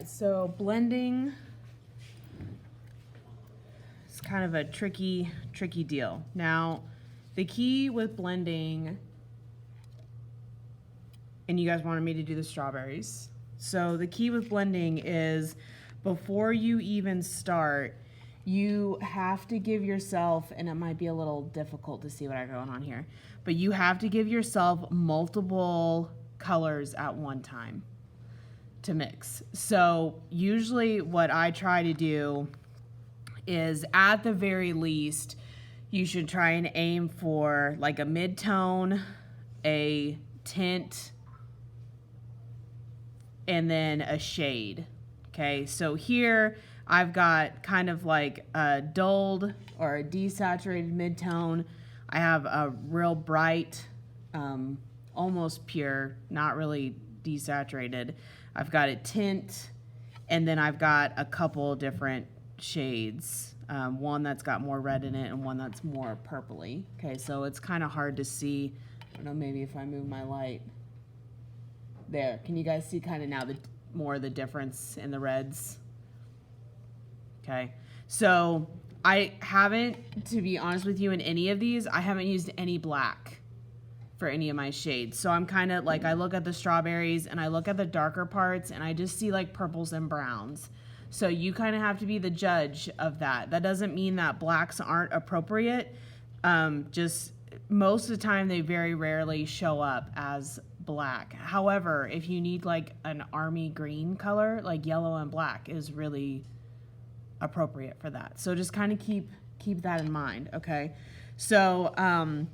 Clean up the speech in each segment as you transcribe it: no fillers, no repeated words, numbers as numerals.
so blending is kind of a tricky deal. Now, the key with blending, and you guys wanted me to do the strawberries. So the key with blending is before you even start, you have to give yourself, and it might be a little difficult to see what I got going on here, but you have to give yourself multiple colors at one time to mix. So usually what I try to do is, at the very least, you should try and aim for like a mid-tone, a tint, and then a shade. Okay, so here I've got kind of like a dulled or a desaturated mid-tone. I have a real bright, almost pure, not really desaturated. I've got a tint, and then I've got a couple different shades. One that's got more red in it and one that's more purpley. Okay, so it's kind of hard to see. I don't know, maybe if I move my light. There, can you guys see kind of now more of the difference in the reds? Okay, so I haven't, to be honest with you, in any of these, I haven't used any black for any of my shades. So I'm kind of like, I look at the strawberries and I look at the darker parts and I just see like purples and browns. So you kind of have to be the judge of that. That doesn't mean that blacks aren't appropriate. Just most of the time they very rarely show up as black. However, if you need like an army green color, like yellow and black is really appropriate for that. So just kind of keep that in mind, okay? So I'm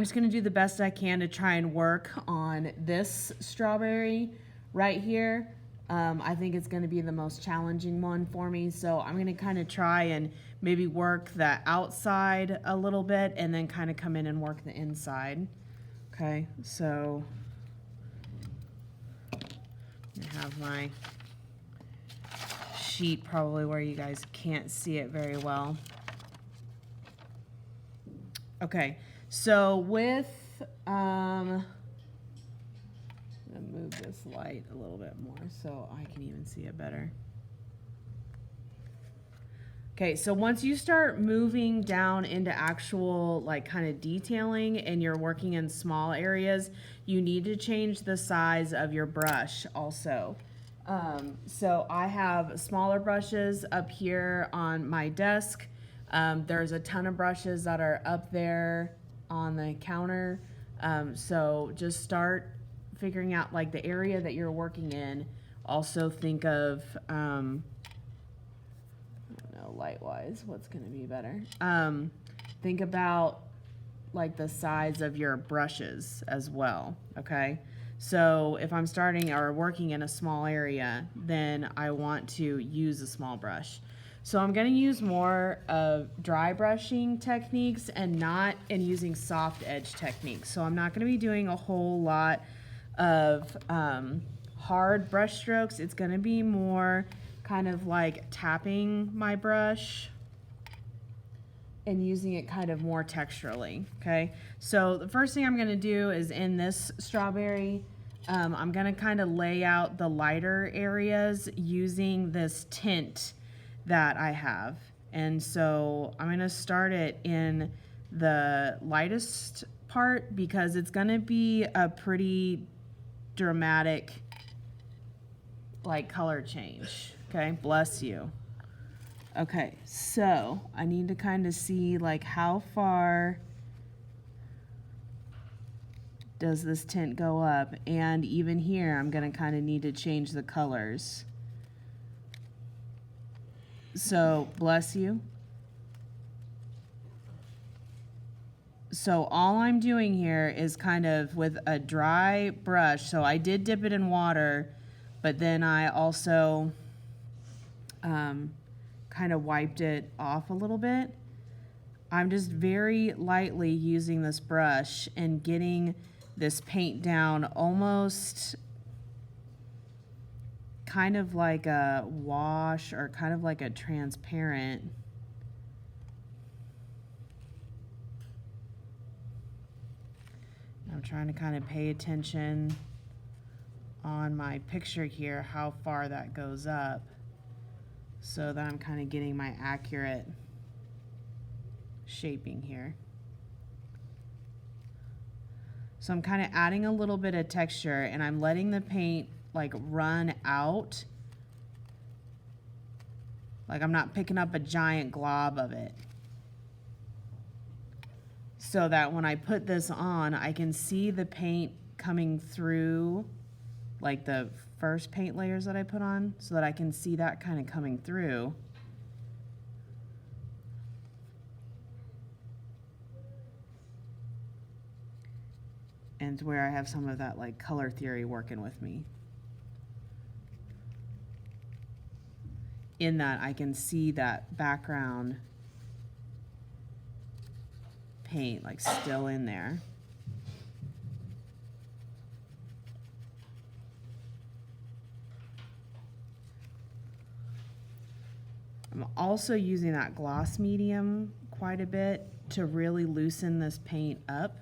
just gonna do the best I can to try and work on this strawberry right here. I think it's gonna be the most challenging one for me, so I'm gonna kind of try and maybe work the outside a little bit and then kind of come in and work the inside. Okay, so I have my sheet probably where you guys can't see it very well. Okay, so with, I'm gonna move this light a little bit more so I can even see it better. Okay, so once you start moving down into actual like kind of detailing and you're working in small areas, you need to change the size of your brush also. So I have smaller brushes up here on my desk. There's a ton of brushes that are up there on the counter. So just start figuring out like the area that you're working in. Also think of, I don't know, light-wise, what's gonna be better. Think about like the size of your brushes as well, okay? So if I'm starting or working in a small area, then I want to use a small brush. So I'm gonna use more of dry brushing techniques and using soft edge techniques. So I'm not gonna be doing a whole lot of hard brush strokes. It's gonna be more kind of like tapping my brush and using it kind of more texturally, okay? So the first thing I'm gonna do is in this strawberry, I'm gonna kind of lay out the lighter areas using this tint that I have. And so I'm gonna start it in the lightest part because it's gonna be a pretty dramatic like color change, okay? Bless you. Okay, so I need to kind of see like how far does this tint go up, and even here I'm gonna kind of need to change the colors. So bless you. So all I'm doing here is kind of with a dry brush. So I did dip it in water, but then I also kind of wiped it off a little bit. I'm just very lightly using this brush and getting this paint down almost kind of like a wash or kind of like a transparent. I'm trying to kind of pay attention on my picture here how far that goes up so that I'm kind of getting my accurate shaping here. So I'm kind of adding a little bit of texture and I'm letting the paint like run out. Like I'm not picking up a giant glob of it. So that when I put this on, I can see the paint coming through like the first paint layers that I put on, so that I can see that kind of coming through. And where I have some of that like color theory working with me. In that I can see that background paint like still in there. I'm also using that gloss medium quite a bit to really loosen this paint up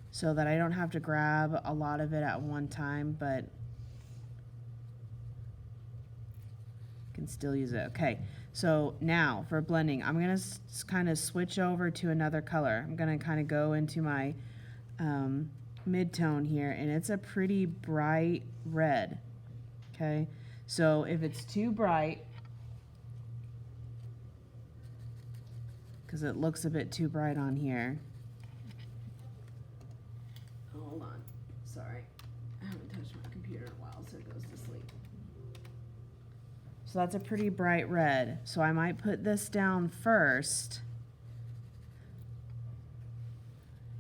so that I don't have to grab a lot of it at one time, but can still use it. Okay, so now for blending, I'm gonna kind of switch over to another color. I'm gonna kind of go into my mid-tone here, and it's a pretty bright red. Okay, so if it's too bright, because it looks a bit too bright on here. Hold on, sorry. I haven't touched my computer in a while, so it goes to sleep. So that's a pretty bright red. So I might put this down first.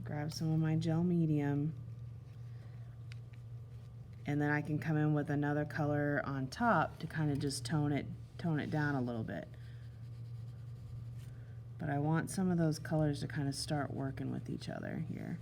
Grab some of my gel medium. And then I can come in with another color on top to kind of just tone it down a little bit. But I want some of those colors to kind of start working with each other here.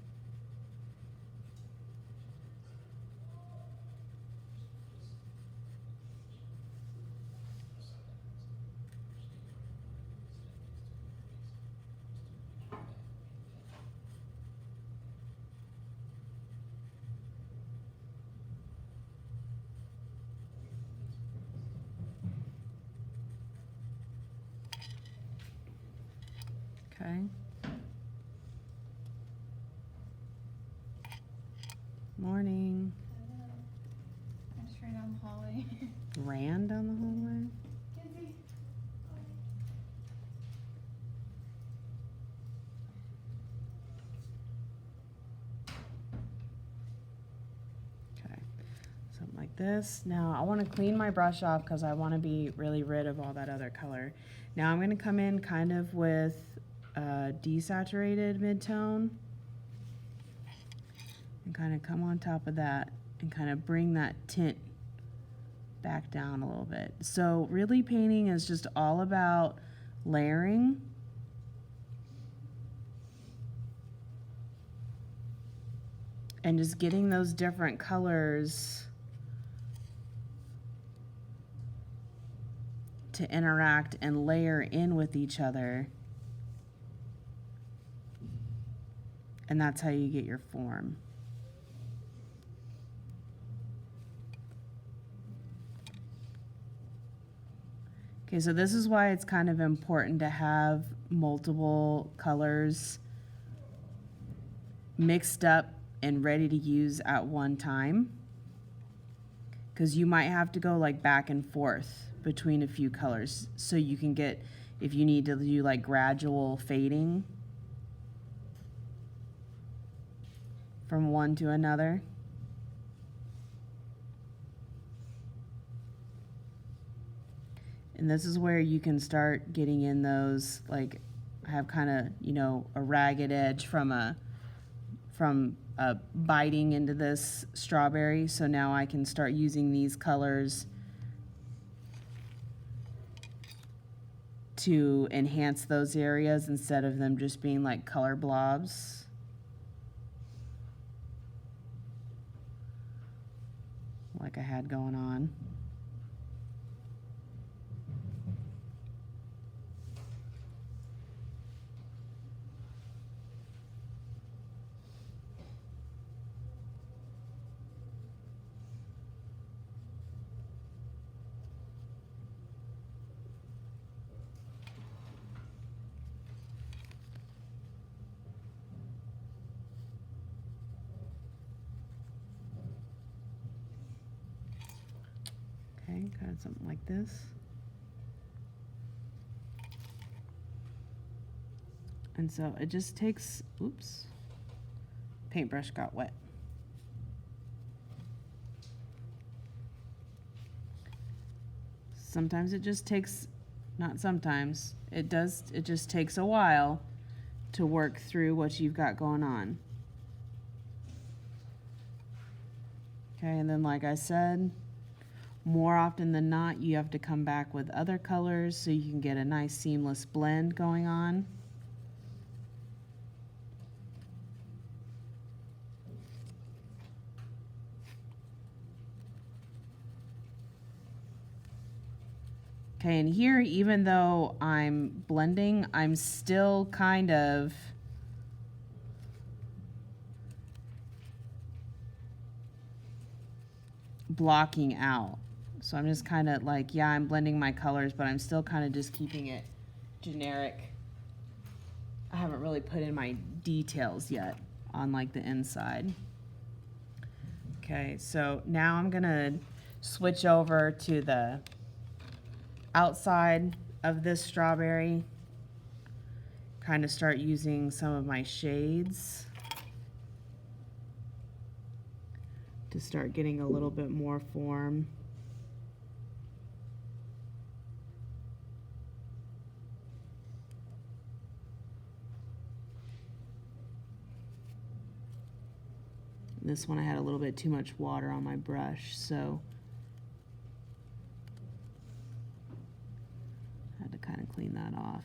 Okay. Morning. I just ran down the hallway. Ran down the hallway? Kenzie. Okay. Something like this. Now I want to clean my brush off because I want to be really rid of all that other color. Now I'm going to come in kind of with desaturated mid-tone and kind of come on top of that and kind of bring that tint back down a little bit. So really painting is just all about layering. And just getting those different colors to interact and layer in with each other. And that's how you get your form. Okay, so this is why it's kind of important to have multiple colors mixed up and ready to use at one time. Because you might have to go like back and forth between a few colors so you can get, if you need to do like gradual fading from one to another. And this is where you can start getting in those, like I have kind of, you know, a ragged edge from biting into this strawberry. So now I can start using these colors to enhance those areas instead of them just being like color blobs. Like I had going on. Okay, kind of something like this. And so it just takes, oops, paintbrush got wet. Sometimes it just takes, not sometimes, it just takes a while to work through what you've got going on. Okay, and then like I said, more often than not, you have to come back with other colors so you can get a nice seamless blend going on. Okay, and here, even though I'm blending, I'm still kind of blocking out. So I'm just kind of like, yeah, I'm blending my colors, but I'm still kind of just keeping it generic. I haven't really put in my details yet on like the inside. Okay, so now I'm gonna switch over to the outside of this strawberry, kind of start using some of my shades to start getting a little bit more form. This one I had a little bit too much water on my brush, so I had to kind of clean that off.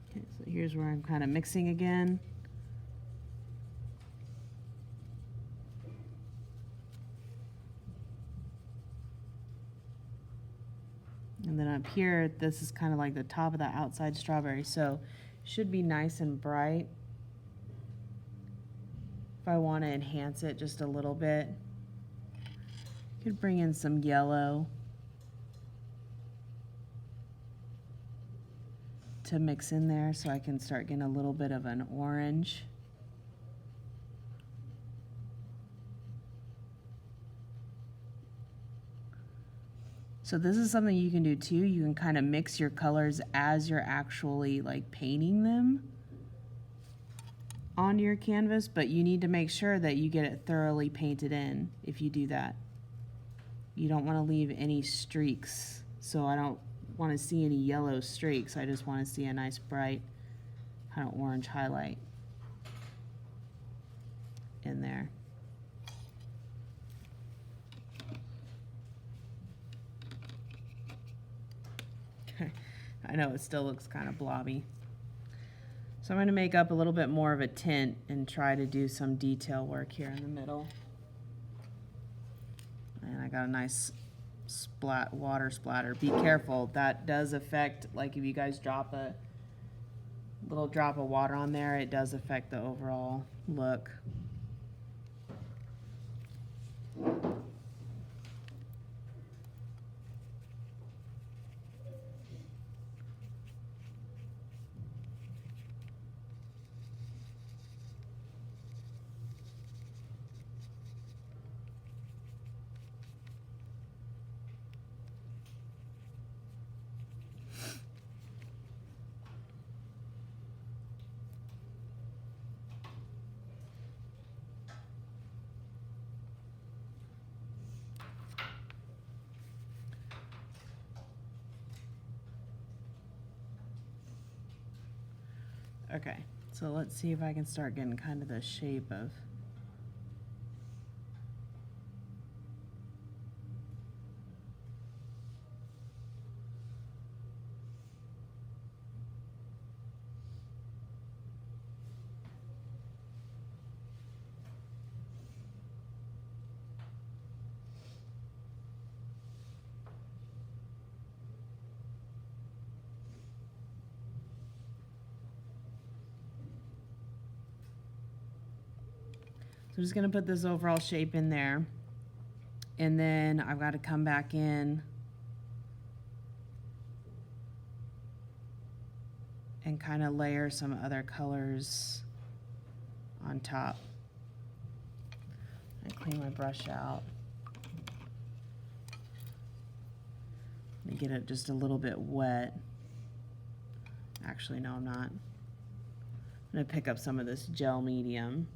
Okay, so here's where I'm kind of mixing again. And then up here, this is kind of like the top of the outside strawberry, so should be nice and bright. If I want to enhance it just a little bit, could bring in some yellow to mix in there so I can start getting a little bit of an orange. So this is something you can do too. You can kind of mix your colors as you're actually like painting them onto your canvas, but you need to make sure that you get it thoroughly painted in if you do that. You don't want to leave any streaks. So I don't want to see any yellow streaks. I just want to see a nice bright kind of orange highlight in there. I know it still looks kind of blobby. So I'm going to make up a little bit more of a tint and try to do some detail work here in the middle. And I got a nice water splatter. Be careful, that does affect, like if you guys drop a little drop of water on there, it does affect the overall look. Okay, so let's see if I can start getting kind of the shape of So I'm just gonna put this overall shape in there. And then I've got to come back in and kind of layer some other colors on top. I clean my brush out. Let me get it just a little bit wet. Actually, no, I'm not. I'm gonna pick up some of this gel medium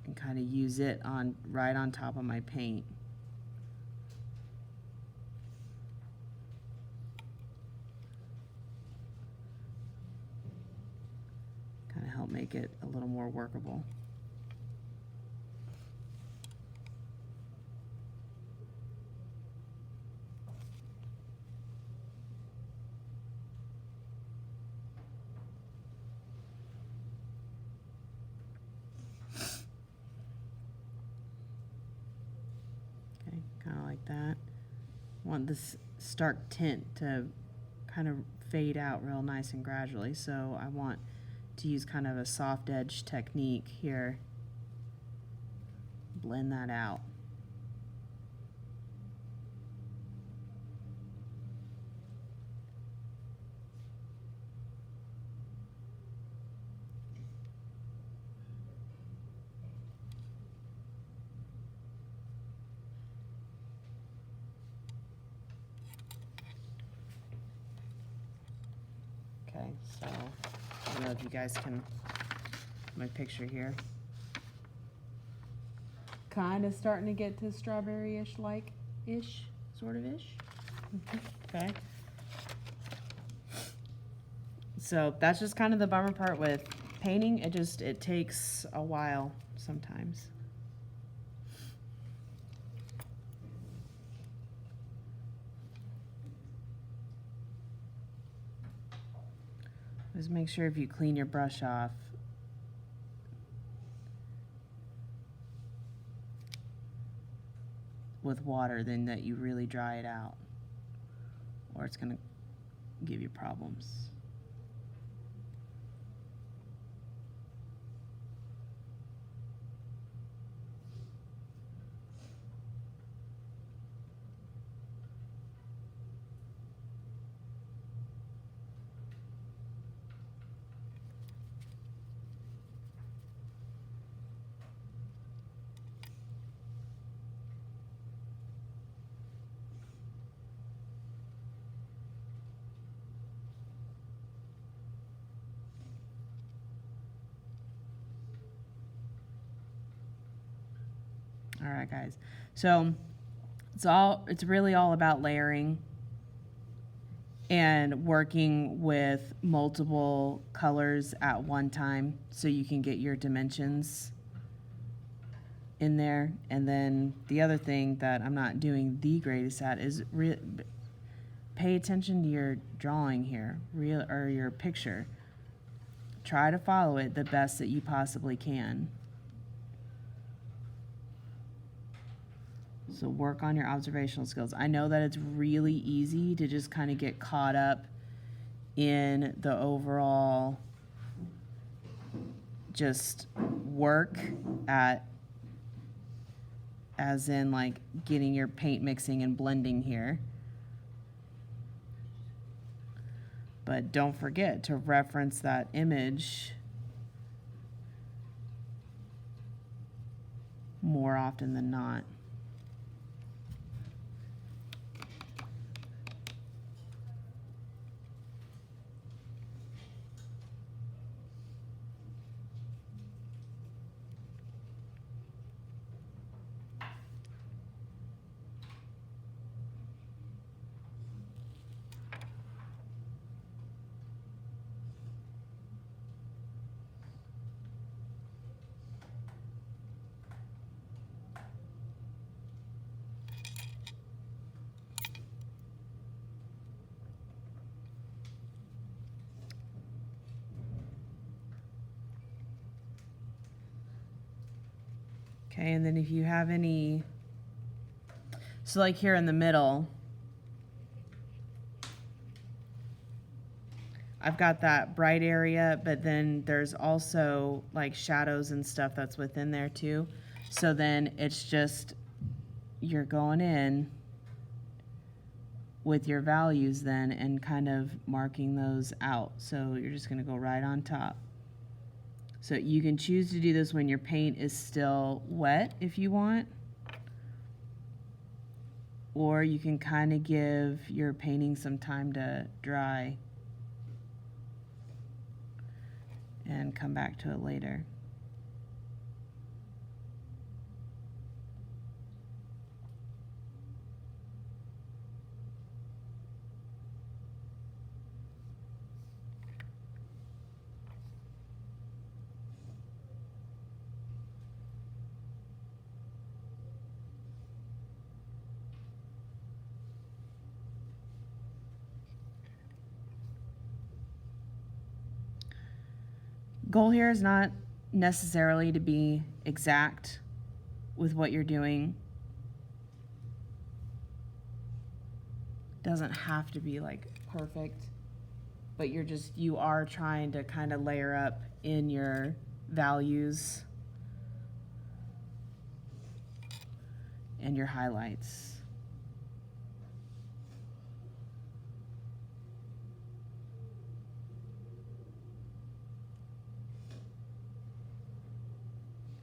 and kind of use it on right on top of my paint. Kind of help make it a little more workable. Okay, kind of like that. Want this stark tint to kind of fade out real nice and gradually, so I want to use kind of a soft edge technique here. Blend that out. Okay, so I don't know if you guys can, my picture here. Kind of starting to get to strawberry-ish like-ish, sort of ish. Okay. So that's just kind of the bummer part with painting. It takes a while sometimes. Just make sure if you clean your brush off, with water, then that you really dry it out, or it's gonna give you problems. All right, guys. So it's really all about layering and working with multiple colors at one time so you can get your dimensions in there. And then the other thing that I'm not doing the greatest at is pay attention to your drawing here, or your picture. Try to follow it the best that you possibly can. So work on your observational skills. I know that it's really easy to just kind of get caught up in the overall just work at, as in like getting your paint mixing and blending here. But don't forget to reference that image more often than not. Okay, and then if you have any, so like here in the middle, I've got that bright area, but then there's also like shadows and stuff that's within there too. So then it's just, you're going in with your values then and kind of marking those out. So you're just going to go right on top. So you can choose to do this when your paint is still wet if you want, or you can kind of give your painting some time to dry and come back to it later. Goal here is not necessarily to be exact with what you're doing. Doesn't have to be like perfect, but you are trying to kind of layer up in your values and your highlights.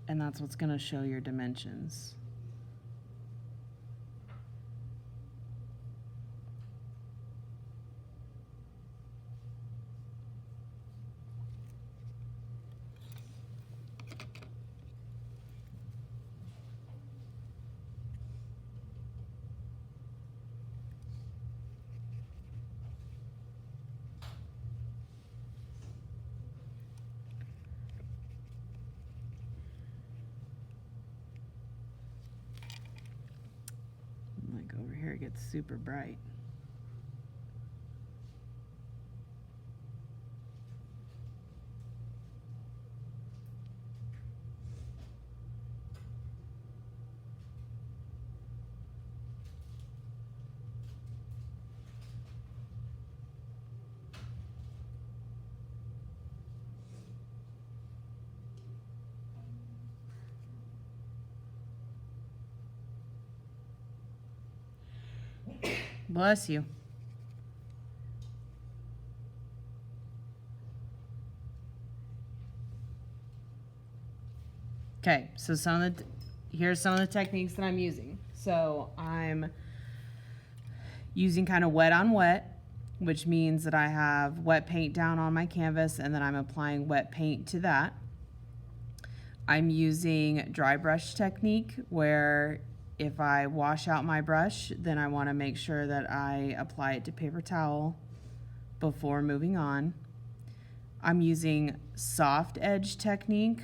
And that's what's going to show your dimensions. Like over here it gets super bright. Bless you. Okay, so here's some of the techniques that I'm using. So I'm using kind of wet on wet, which means that I have wet paint down on my canvas and then I'm applying wet paint to that. I'm using dry brush technique where if I wash out my brush, then I want to make sure that I apply it to paper towel before moving on. I'm using soft edge technique,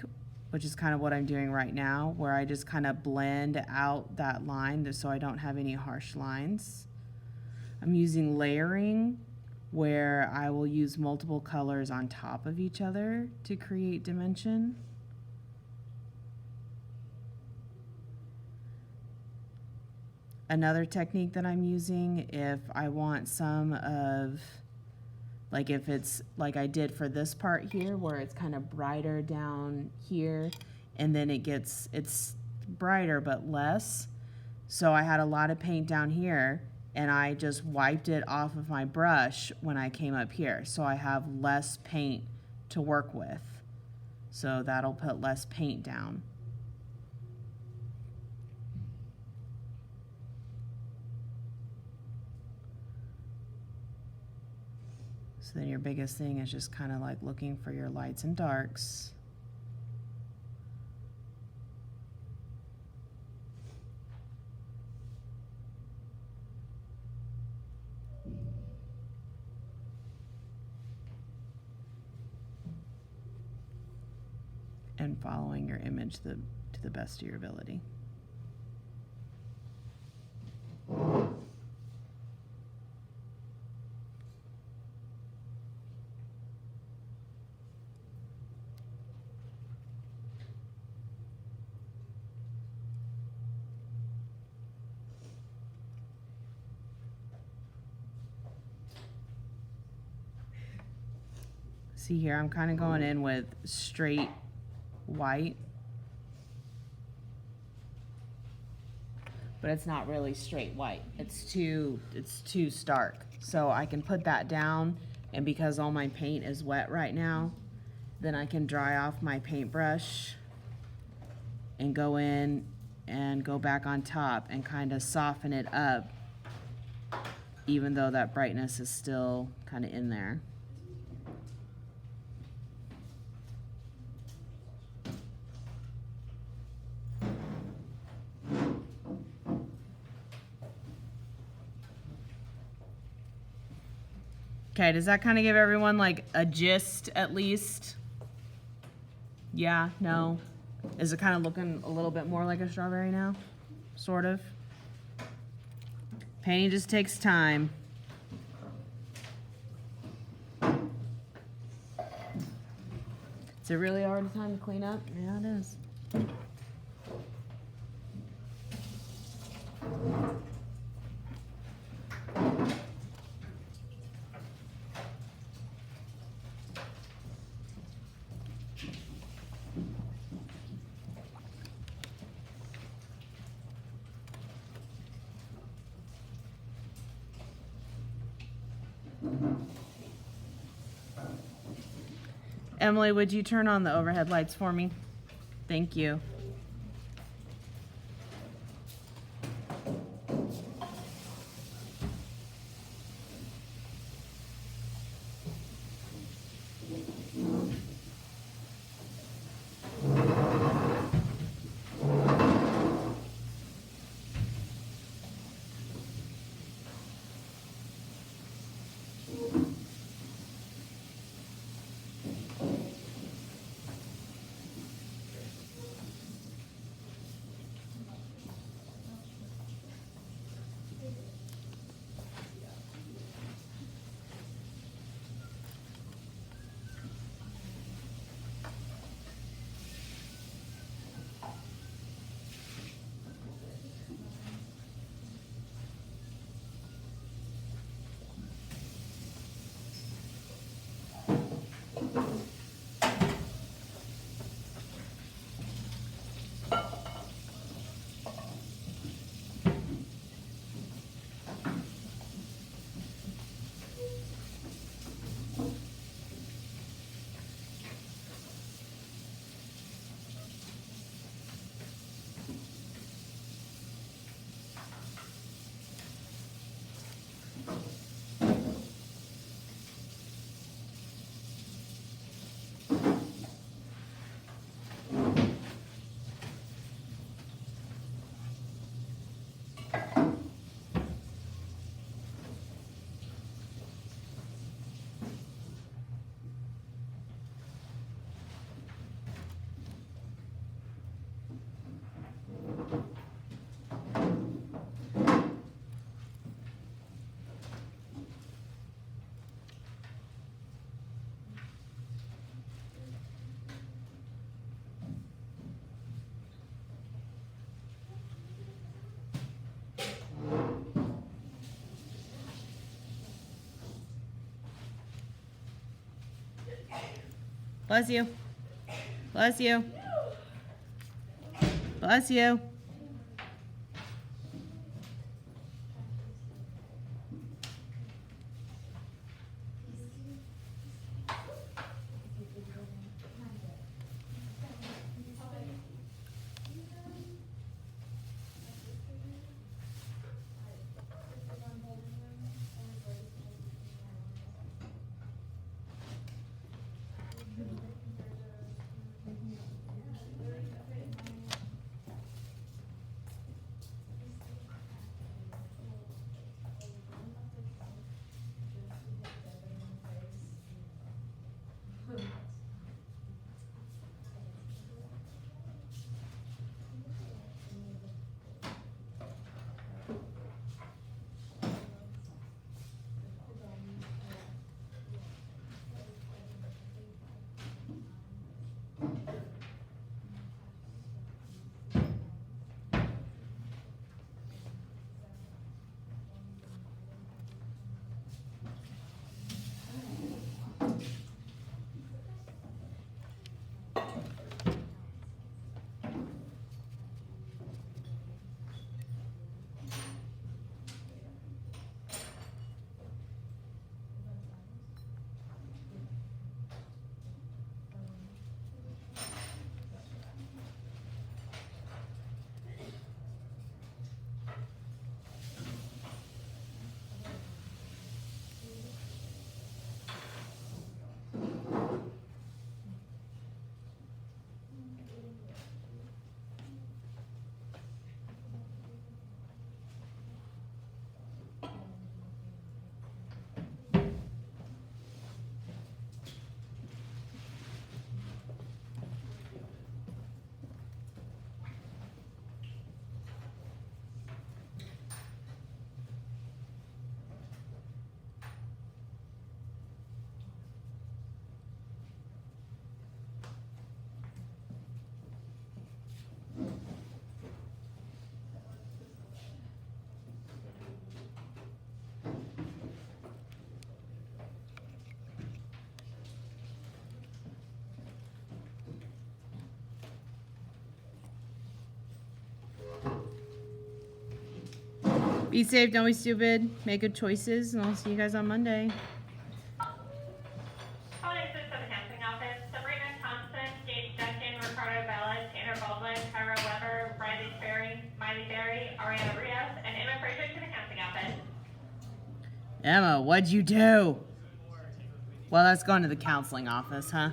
which is kind of what I'm doing right now, where I just kind of blend out that line so I don't have any harsh lines. I'm using layering, where I will use multiple colors on top of each other to create dimension. Another technique that I'm using, if I want some of, like if it's like I did for this part here, where it's kind of brighter down here, and then it's brighter but less. So I had a lot of paint down here, and I just wiped it off of my brush when I came up here. So I have less paint to work with. So that'll put less paint down. So then your biggest thing is just kind of like looking for your lights and darks. And following your image to the best of your ability. See here, I'm kind of going in with straight white. but it's not really straight white. It's too stark. So I can put that down, and because all my paint is wet right now, then I can dry off my paintbrush and go in and go back on top and kind of soften it up, even though that brightness is still kind of in there. Okay, does that kind of give everyone like a gist at least? Yeah, no? Is it kind of looking a little bit more like a strawberry now? Sort of. Painting just takes time. Is it really hard time to clean up? Yeah, it is. Emily, would you turn on the overhead lights for me? Thank you. Bless you. Bless you. Bless you. Be safe, don't be stupid. Make good choices, and I'll see you guys on Monday. Calling assist of the counseling office. Sabrina Thompson, Gage Duncan, Ricardo Bella, Tanner Baldwin, Tyra Weber, Riley Berry, Miley Berry, Ariana Rios, and Emma Frazier to the counseling office. Emma, what'd you do? Well, that's going to the counseling office, huh?